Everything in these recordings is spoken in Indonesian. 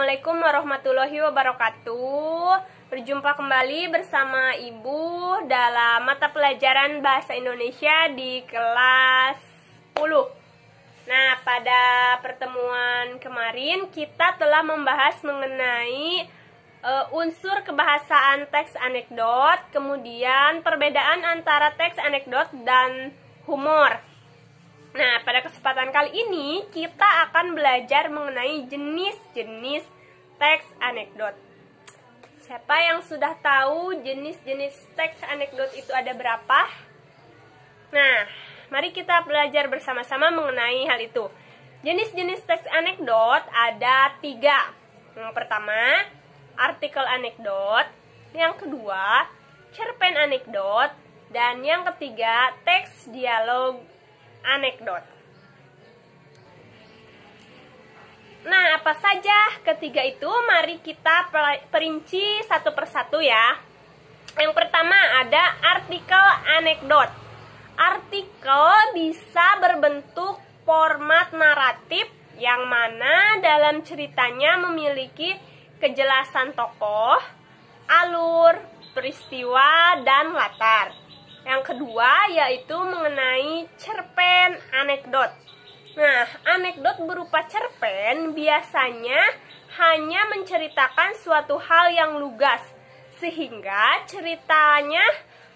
Assalamualaikum warahmatullahi wabarakatuh. Berjumpa kembali bersama Ibu dalam mata pelajaran Bahasa Indonesia di kelas 10. Nah, pada pertemuan kemarin kita telah membahas mengenai unsur kebahasaan teks anekdot, kemudian perbedaan antara teks anekdot dan humor. Nah, pada kesempatan kali ini kita akan belajar mengenai jenis-jenis teks anekdot. Siapa yang sudah tahu jenis-jenis teks anekdot itu ada berapa? Nah, mari kita belajar bersama-sama mengenai hal itu. Jenis-jenis teks anekdot ada 3. Yang pertama, artikel anekdot. Yang kedua, cerpen anekdot. Dan yang ketiga, teks dialog anekdot. Nah, apa saja ketiga itu? Mari kita perinci satu persatu ya. Yang pertama ada artikel anekdot. Artikel bisa berbentuk format naratif yang mana dalam ceritanya memiliki kejelasan tokoh, alur, peristiwa, dan latar. Yang kedua yaitu mengenai cerpen anekdot. Nah, anekdot berupa cerpen biasanya hanya menceritakan suatu hal yang lugas, sehingga ceritanya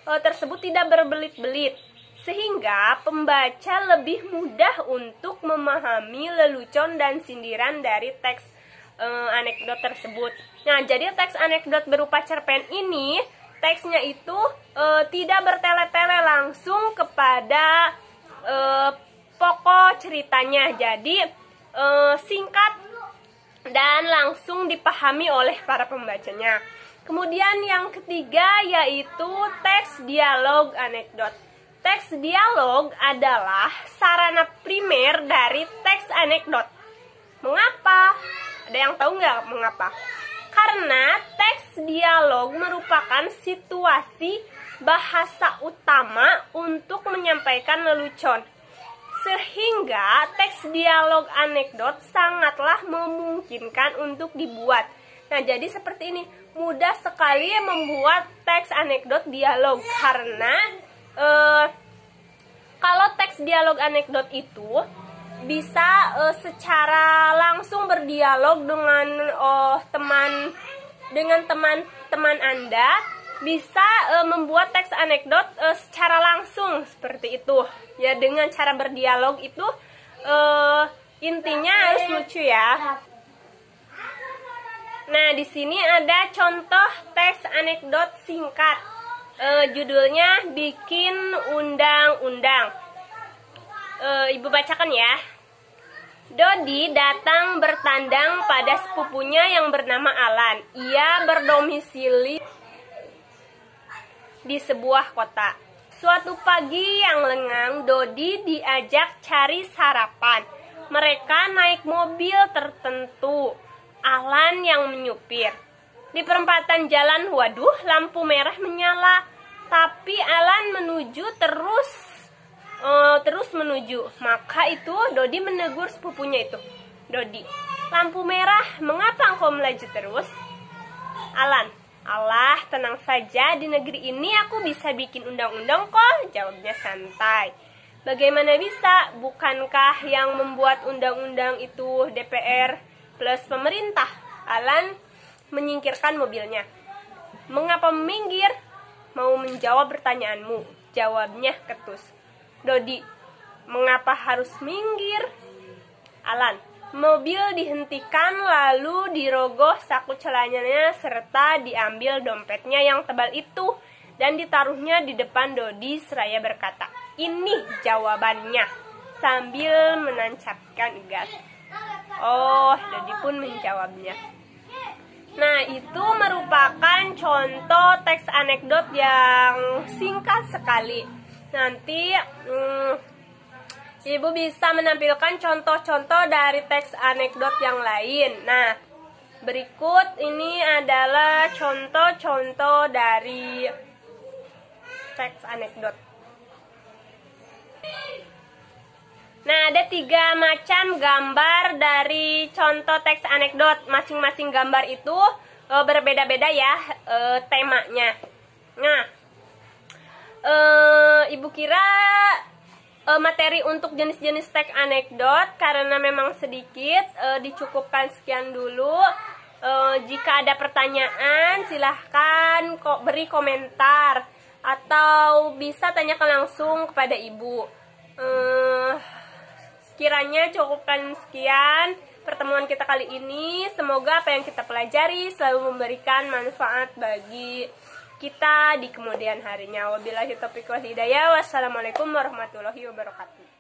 tersebut tidak berbelit-belit, sehingga pembaca lebih mudah untuk memahami lelucon dan sindiran dari teks anekdot tersebut. Nah, jadi teks anekdot berupa cerpen ini teksnya itu tidak bertele-tele langsung kepada pokok ceritanya. Jadi singkat dan langsung dipahami oleh para pembacanya. Kemudian yang ketiga yaitu teks dialog anekdot. Teks dialog adalah sarana primer dari teks anekdot. Mengapa? Ada yang tahu nggak mengapa? Karena teks dialog merupakan situasi bahasa utama untuk menyampaikan lelucon. Sehingga teks dialog anekdot sangatlah memungkinkan untuk dibuat. Nah, jadi seperti ini, mudah sekali membuat teks anekdot dialog. Karena kalau teks dialog anekdot itu bisa secara langsung berdialog dengan teman Anda, bisa membuat teks anekdot secara langsung seperti itu. Ya, dengan cara berdialog itu intinya harus lucu ya. Nah, di sini ada contoh teks anekdot singkat. Judulnya Bikin Undang-Undang. Ibu bacakan ya. Dodi datang bertandang pada sepupunya yang bernama Alan. Ia berdomisili di sebuah kota. Suatu pagi yang lengang, Dodi diajak cari sarapan. Mereka naik mobil tertentu. Alan yang menyupir. Di perempatan jalan, waduh, lampu merah menyala. Tapi Alan terus menuju. Maka itu Dodi menegur sepupunya itu. Dodi, lampu merah, mengapa engkau melaju terus? Alan, alah, tenang saja, di negeri ini aku bisa bikin undang-undang kok, jawabnya santai. Bagaimana bisa? Bukankah yang membuat undang-undang itu DPR plus pemerintah? Alan menyingkirkan mobilnya. Mengapa meminggir? Mau menjawab pertanyaanmu, jawabnya ketus. Dodi, mengapa harus minggir? Alan, mobil dihentikan lalu dirogoh saku celananya serta diambil dompetnya yang tebal itu dan ditaruhnya di depan Dodi seraya berkata, ini jawabannya, sambil menancapkan gas. Oh, Dodi pun menjawabnya. Nah, itu merupakan contoh teks anekdot yang singkat sekali. Nanti Ibu bisa menampilkan contoh-contoh dari teks anekdot yang lain. Nah, berikut ini adalah contoh-contoh dari teks anekdot. Nah, ada 3 macam gambar dari contoh teks anekdot. Masing-masing gambar itu berbeda-beda ya temanya. Nah, Ibu kira materi untuk jenis-jenis teks anekdot karena memang sedikit, dicukupkan sekian dulu. Jika ada pertanyaan silahkan beri komentar atau bisa tanyakan langsung kepada Ibu. Kiranya cukupkan sekian pertemuan kita kali ini. Semoga apa yang kita pelajari selalu memberikan manfaat bagi kita di kemudian harinya. Wabillahi taufiq wal hidayah. Wassalamualaikum warahmatullahi wabarakatuh.